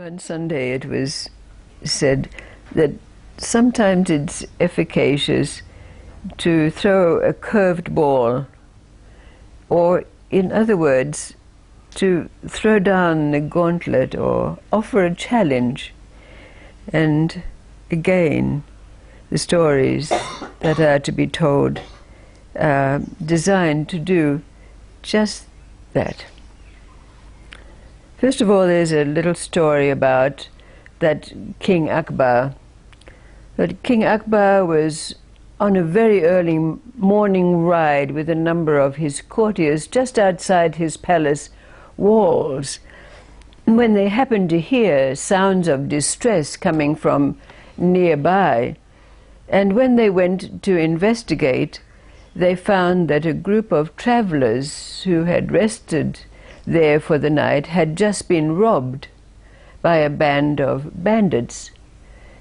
On Sunday it was said that sometimes it's efficacious to throw a curved ball, or in other words, to throw down the gauntlet or offer a challenge. And again, the stories that are to be told are designed to do just that. First of all, there's a little story about that King Akbar. That King Akbar was on a very early morning ride with a number of his courtiers just outside his palace walls, when they happened to hear sounds of distress coming from nearby. And when they went to investigate, they found that a group of travelers who had rested there for the night had just been robbed by a band of bandits.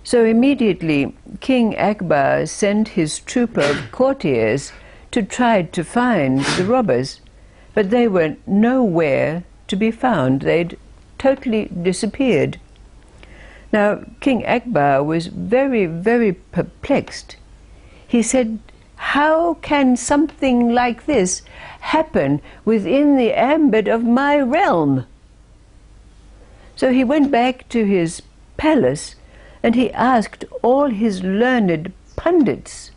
So immediately King Akbar sent his troop of courtiers to try to find the robbers, but they were nowhere to be found. They'd totally disappeared. Now King Akbar was very, very perplexed. He said, "How can something like this happen within the ambit of my realm?" So he went back to his palace and he asked all his learned pundits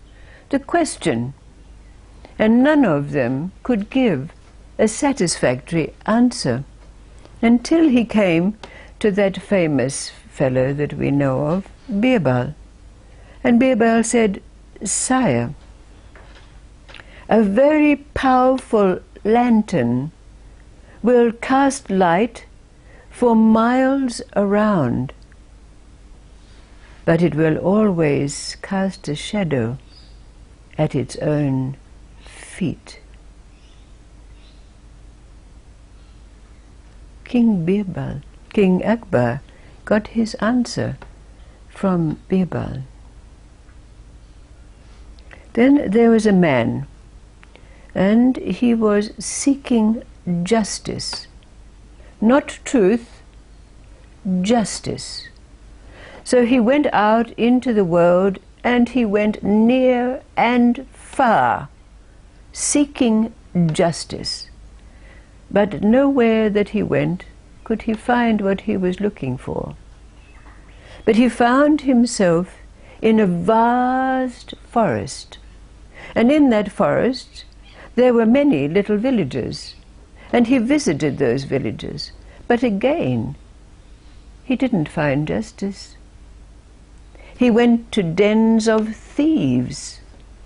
the question, and none of them could give a satisfactory answer until he came to that famous fellow that we know of, Birbal. And Birbal said, "Sire, a very powerful lantern will cast light for miles around, but it will always cast a shadow at its own feet." King Akbar got his answer from Birbal. Then there was a man, and he was seeking justice. Not truth, justice. So he went out into the world, and he went near and far, seeking justice. But nowhere that he went could he find what he was looking for. But he found himself in a vast forest, and in that forest there were many little villages, and he visited those villages. But again, he didn't find justice. He went to dens of thieves,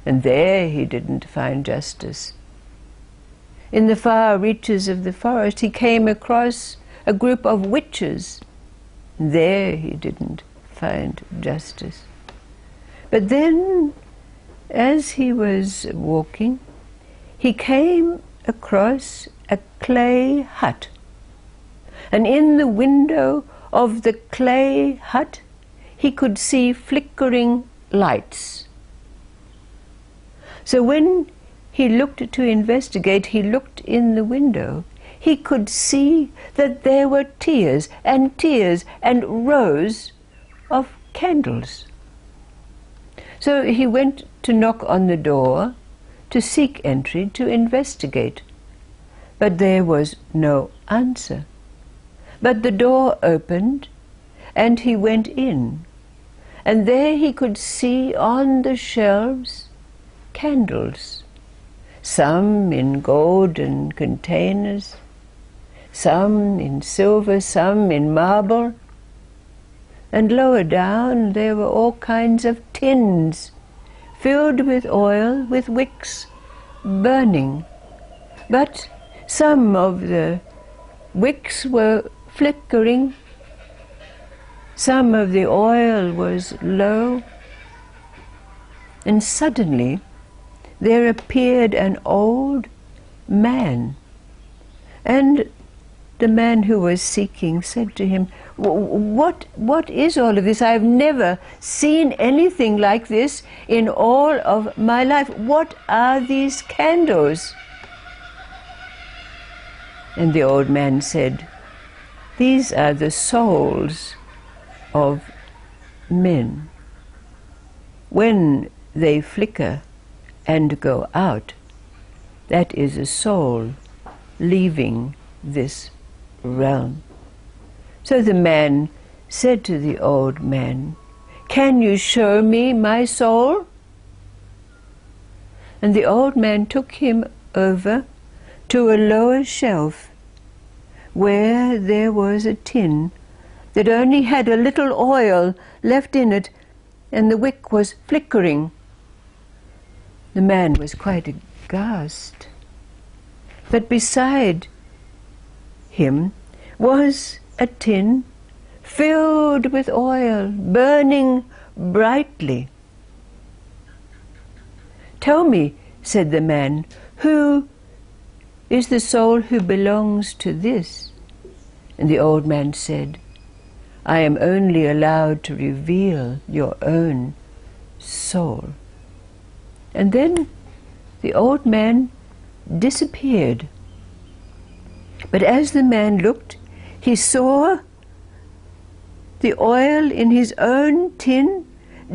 and there he didn't find justice. In the far reaches of the forest, he came across a group of witches. There he didn't find justice. But then, as he was walking, he came across a clay hut. And in the window of the clay hut, he could see flickering lights. So when he looked to investigate, he looked in the window. He could see that there were tiers and rows of candles. So he went to knock on the door, to seek entry, to investigate. But there was no answer. But the door opened, and he went in. And there he could see on the shelves candles, some in golden containers, some in silver, some in marble. And lower down there were all kinds of tins filled with oil, with wicks burning. But some of the wicks were flickering, some of the oil was low, and suddenly there appeared an old man. And the man who was seeking said to him, What is all of this? I've never seen anything like this in all of my life. What are these candles?" And the old man said, These are the souls of men. When they flicker and go out, that is a soul leaving this realm. So the man said to the old man, "Can you show me my soul?" And the old man took him over to a lower shelf where there was a tin that only had a little oil left in it, and the wick was flickering. The man was quite aghast. But beside him was a tin filled with oil, burning brightly. "Tell me," said the man, "who is the soul who belongs to this?" And the old man said, "I am only allowed to reveal your own soul." And then the old man disappeared. But as the man looked, he saw the oil in his own tin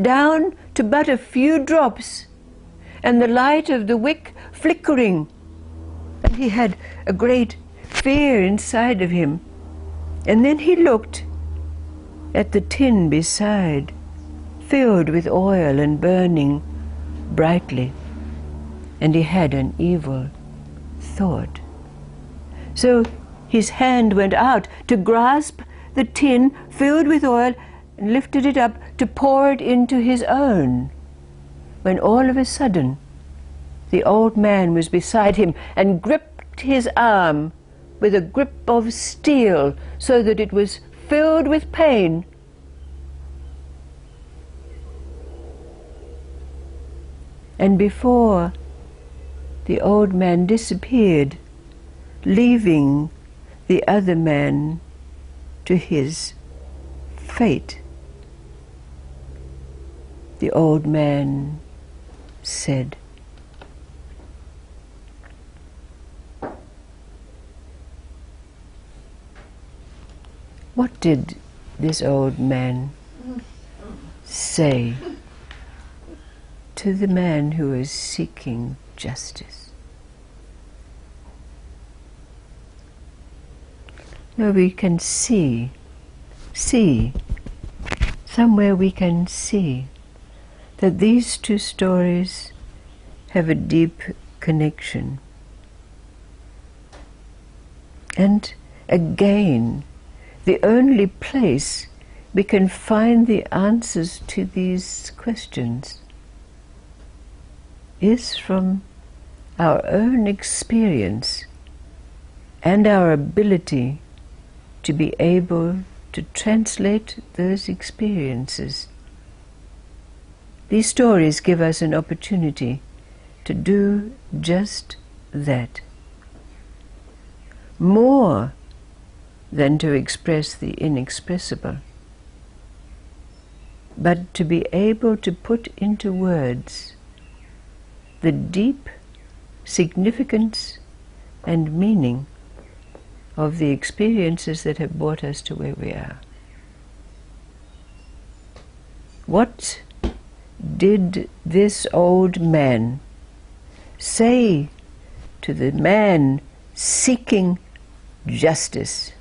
down to but a few drops, and the light of the wick flickering. And he had a great fear inside of him. And then he looked at the tin beside, filled with oil and burning brightly, and he had an evil thought. So his hand went out to grasp the tin filled with oil and lifted it up to pour it into his own, when all of a sudden the old man was beside him and gripped his arm with a grip of steel so that it was filled with pain. And before the old man disappeared, leaving the other man to his fate, the old man said, "What did this old man say to the man who is seeking justice?" No, we can see, somewhere we can see that these two stories have a deep connection. And again, the only place we can find the answers to these questions is from our own experience and our ability to be able to translate those experiences. These stories give us an opportunity to do just that. More than to express the inexpressible, but to be able to put into words the deep significance and meaning of the experiences that have brought us to where we are. What did this old man say to the man seeking justice?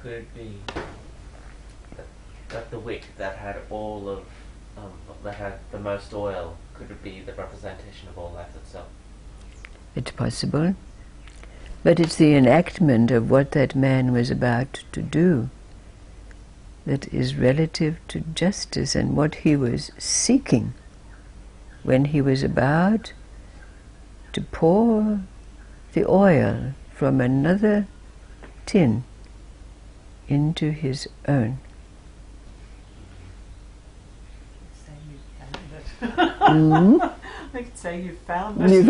Could it be that the wick that had all of that had the most oil, could it be the representation of all life itself? It's possible, but it's the enactment of what that man was about to do that is relative to justice and what he was seeking when he was about to pour the oil from another tin into his own. I could say you found it.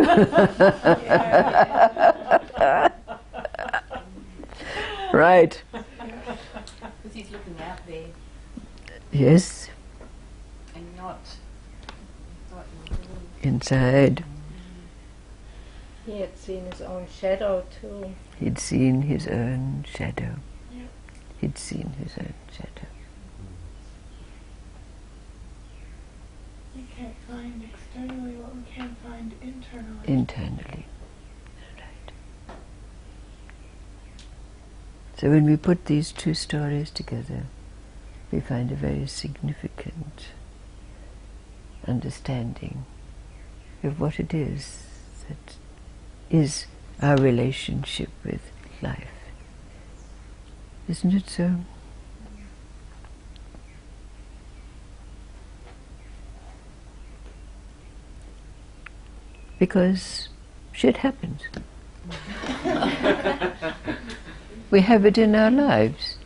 Right. Because he's looking out there. Yes. inside. He had seen his own shadow too. He'd seen his own shadow. Yeah. He'd seen his own shadow. We can't find externally what we can find internally. Internally. Right. So when we put these two stories together, we find a very significant understanding of what it is that is our relationship with life. Isn't it so? Because shit happens. We have it in our lives.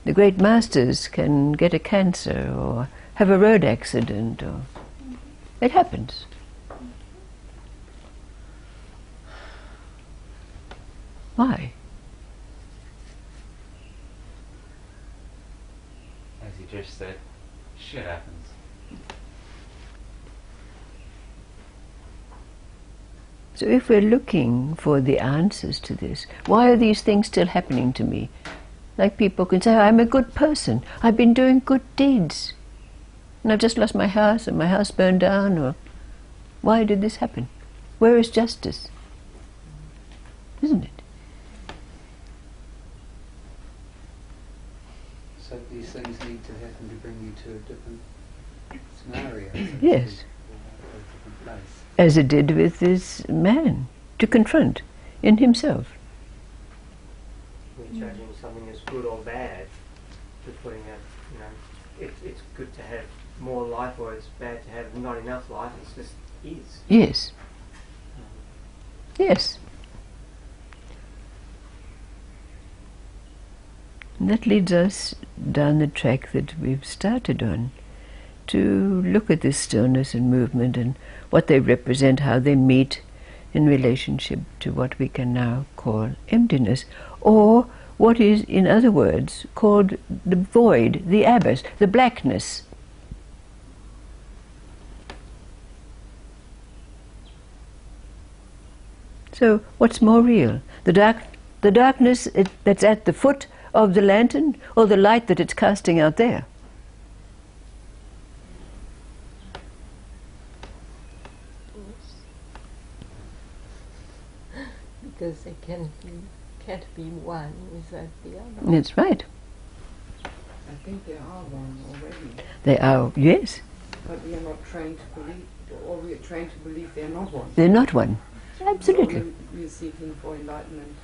The great masters can get a cancer or have a road accident, or it happens. Why? As you just said, shit happens. So if we're looking for the answers to this, why are these things still happening to me? Like people can say, I'm a good person, I've been doing good deeds, and I've just lost my house and my house burned down, or why did this happen? Where is justice? Isn't it? So these things need to happen to bring you to a different scenario. So to Yes. speak, or a different place. As it did with this man, to confront in himself. We're judging something as good or bad, just putting a, it's good to have more life or it's bad to have not enough life, it's just is. Yes. Yes. And that leads us down the track that we've started on, to look at this stillness and movement and what they represent, how they meet in relationship to what we can now call emptiness, or what is, in other words, called the void, the abyss, the blackness. So, what's more real? The darkness that's at the foot of the lantern, or the light that it's casting out there? Because they can't be one without the other. That's right. I think they are one already, They are, yes, but we are not trained to believe, or we are trained to believe they are not one. they're not one. Absolutely. So we are seeking for enlightenment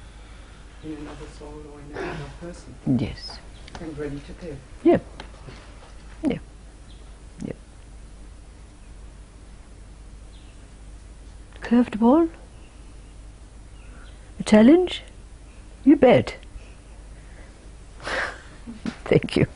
in another soul or in another person, Yes. and ready to give. Yep. Yep. Yep. Curved ball? A challenge? You bet. Thank you.